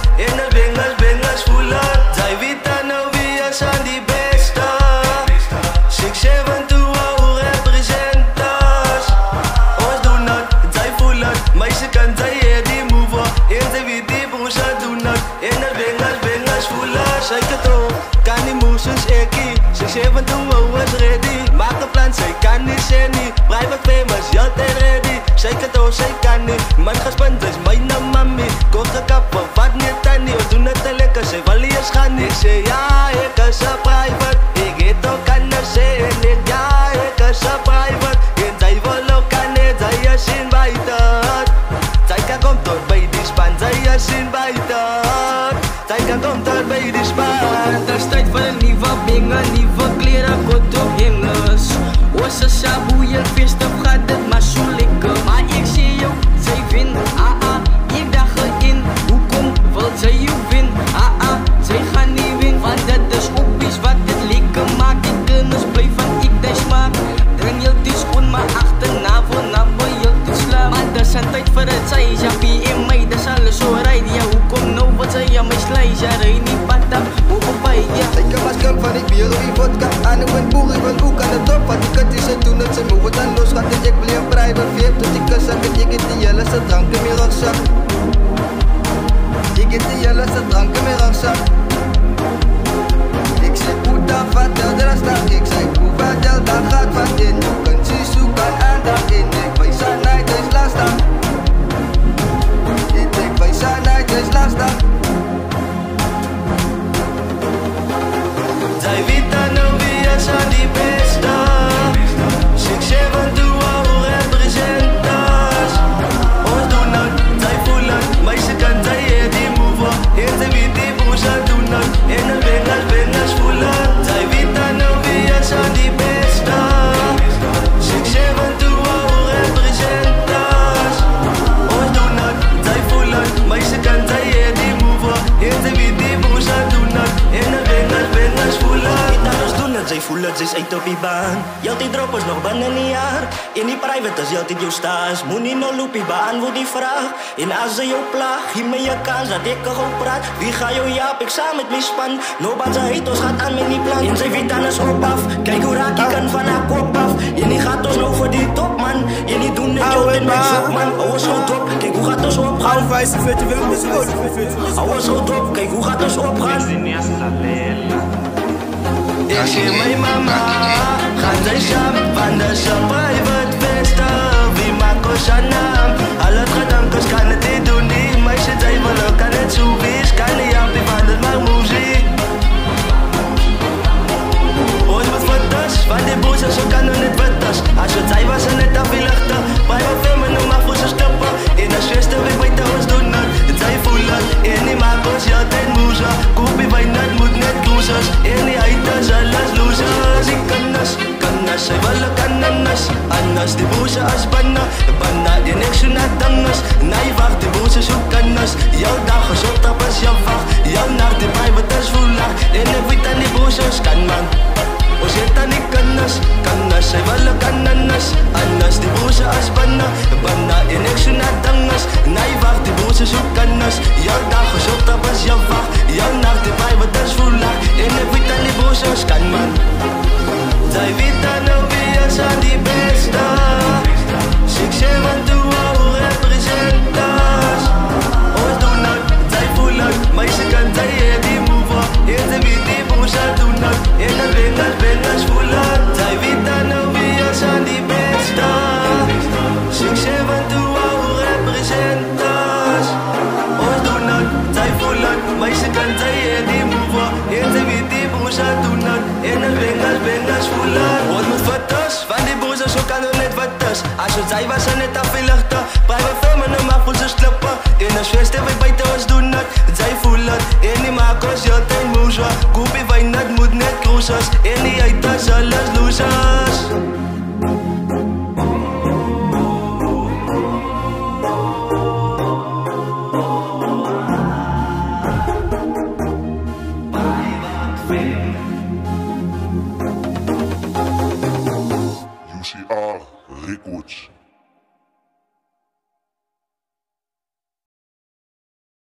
voelen en de bengels voelen. Zij weten nou wie zijn die beste. 672 hoe representas. Ons doen het, zij voelen. Meisje kan zij die move. En zij weet die broers doen het en de bengels voelen. Zij kan toch, kan die moesjes ekkie. 672 was ready. Maak een plan, zij kan niet zijn niet. Private famous, altijd ready. Zij kan toch, zij kan niet. Man gespannen, dus mijn naam mami. Kook de kappen, wat niet aan niet. We doen het te lekker, zij wil je gaan. Ik zeg ja, ik is een private. Ik eet ook aan de zee en ik ja, ik is een private. En zij wil ook aan het, zij is in buiten. Zij kan komt tot bij die span, zij is in buiten. Zij kan komt tot bij die span. Het is tijd voor een nieuwe bingen, nieuwe kleren, goed op hingers. Onze saboeien, feest op gaat het maar zo lekker. Maar ik zie jou, zij win, ik dacht erin. Hoe kom, wil zij jou win, zij gaan niet win. Want dat is ook iets wat het lekker maakt. Ik kennis blijf van ik de smaak. Drink je die schoen maar achterna, voor na wil je te slaan. Maar dat is een tijd voor het zij, Jappie in mij, dat is alles zo rijden. Ja, hoe kom nou, wat zij aan mij slijs, ja, rij niet patam, hoe kom bij, ja. Zij kan maar skank van die bier of die vodka. Aan de wind boer, ik wil ook aan de top. Want ik kan die ze doen, dat ze mogen dan los. Gaat ik blijf private, veer tot ik kan zakken. Ik heb die jelle, ze drank in mijn rugzak. Ik heb die jelle, ze drank in mijn rugzak. Ik zeg puta, vatel, de rasta. Ik zeg hoe vatel, dan gaat van in. Je kunt zien, zoeken aan dag in. Ik weet aan night, is last dag. Ik weet aan night, is last dag. Zij weten nou wie zijn die beste. 672 hoe representas. Ons doen het, zij voelen. Meisje kan zij die move. En zij weet die broers doen het en de bengels voelen. Zij weten nou wie zijn die beste. 672 hoe representas. Ons doen het, zij voelen. Meisje kan zij die move. En zij weet die broers doen het en de bengels voelen. Zij voelen, zij is uit op die baan. Jou die drop is nog binnen een jaar. In die private is jou die jou staas. Moet niet no loopie beantwoord die vraag. En als ze jou plaag, geef me je kans dat ik er gewoon praat. Wie ga jou jaap, ik samen met mijn span. Nobody ze heet, ons gaat aan met die plan. En zij weet alles op af. Kijk hoe raak ik kan van haar kop af. En die gaat ons nou voor die top man. En die doen net jou in mijn zop man. Hou ons goed op, kijk hoe gaat ons opgaan. Hou vijf, ze vet, je wil niet zo. Hou ons goed op, kijk hoe gaat ons opgaan. Ik zie mijn mama, gaan zij samen, want dat is een private feesten. Wie maakt ons aan naam? Al het gedankers kan het niet doen, die meisje zij willen, kan het zo wees. Kan niet jappie, want het maakt muziek. Ons wat foto's, van die boezen, zo kan het niet foto's. Als het zij was, en het afvielichten. Private family, nu mag voor ze stoppen. In de zesde week weten ons doen het. Zij voelen, en die maakt ons altijd moezen. Koopie wijn, het moet net cruises. En die haters, alles losers. Ik kan nas, zij willen kananas. Anas, die boezen als bannen. Bannen, die niks doen naar tangas. Nee, wacht, die boezen zoeken nas. Jouw dag is op, dat was jouw wacht. Jouw nacht, die private is voelig. En ik weet aan die boezen kan man. Ons heet aan die kanas, zij willen kananas. Anas, die boezen als bannen. Bannen, die niks doen naar tangas. Nee, wacht, die boezen zoeken nas. Jouw dag is op, dat was jouw wacht. Jouw nacht, die private is voelig. En ik weet aan die boezen kan man. Zij weten nou wie zijn die beste. 672 hoe representas. Ons doen het, zij voelen. Meisje kan zij die move. En zij weet die boezen doen het. En de bengels voelen. Zij weten nou wie zijn die beste. 672 hoe representas. Ons doen het, zij voelen. Meisje kan zij die move. En zij weet die boezen doen het. En de bengels voelen. Ons moet foto's van die boezen, zo kan het net wat is. Als het zij was, en het afvielichten. Private family, mag voor ze slippen. In de zesde week buiten ons doen het. Zij voelen, en die maken ons altijd moezen. Koopie wijn, het moet net cruises. En die haters, alles losers. Private